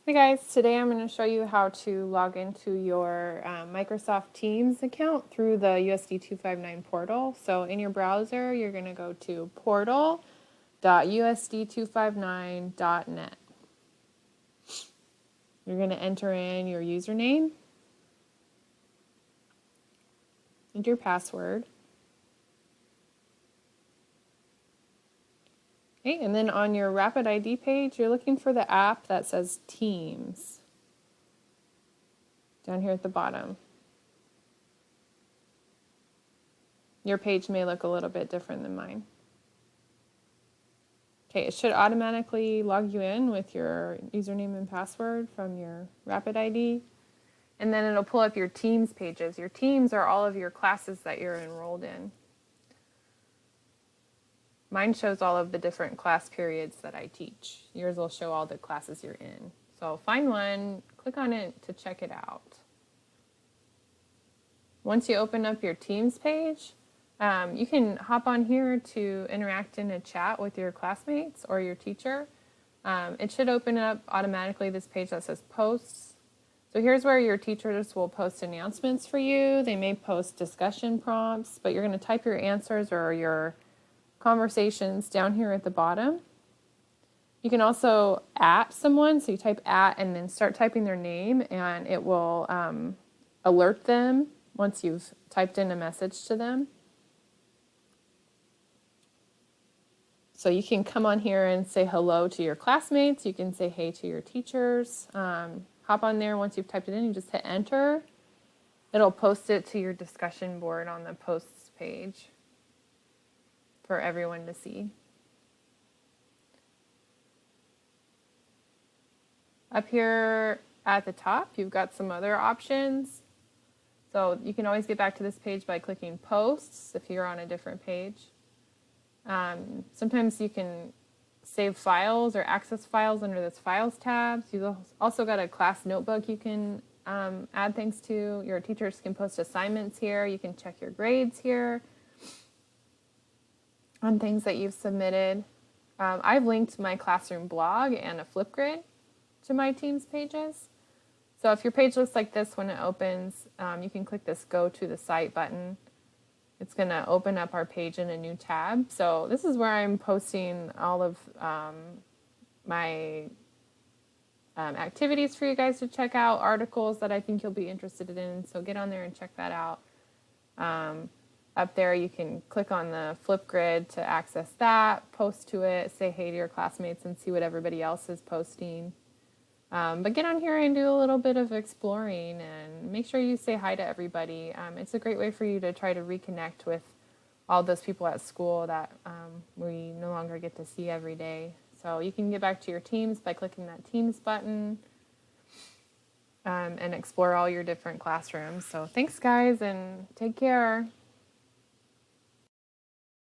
Hey guys, today I'm going to show you how to log into your Microsoft Teams account through the USD 259 portal. So in your browser, you're going to go to portal.usd259.net. You're going to enter in your username and your password. Okay, and then on your Rapid ID page, you're looking for the app that says Teams down here at the bottom. Your page may look a little bit different than mine. Okay, it should automatically log you in with your username and password from your Rapid ID. And then it'll pull up your Teams pages. Your Teams are all of your classes that you're enrolled in. Mine shows all of the different class periods that I teach. Yours will show all the classes you're in. So find one, click on it to check it out. Once you open up your Teams page, you can hop on here to interact in a chat with your classmates or your teacher. It should open up automatically this page that says posts. So here's where your teachers will post announcements for you. They may post discussion prompts, but you're going to type your answers or your conversations down here at the bottom. You can also @ someone, so you type @ and then start typing their name, and it will alert them once you've typed in a message to them. So you can come on here and say hello to your classmates. You can say hey to your teachers. Hop on there once you've typed it in. You just hit enter. It'll post it to your discussion board on the posts page for everyone to see. Up here at the top, you've got some other options. So you can always get back to this page by clicking posts if you're on a different page. Sometimes you can save files or access files under this files tab. You've also got a class notebook you can add things to. Your teachers can post assignments here. You can check your grades here on things that you've submitted. I've linked my classroom blog and a Flipgrid to my Teams pages. So if your page looks like this when it opens, you can click this Go to the Site button. It's going to open up our page in a new tab. So this is where I'm posting all of my activities for you guys to check out, articles that I think you'll be interested in. So get on there and check that out. Up there, you can click on the Flipgrid to access that, post to it, say hey to your classmates, and see what everybody else is posting. But get on here and do a little bit of exploring and make sure you say hi to everybody. It's a great way for you to try to reconnect with all those people at school that we no longer get to see every day. So you can get back to your Teams by clicking that Teams button and explore all your different classrooms. So thanks, guys, and take care.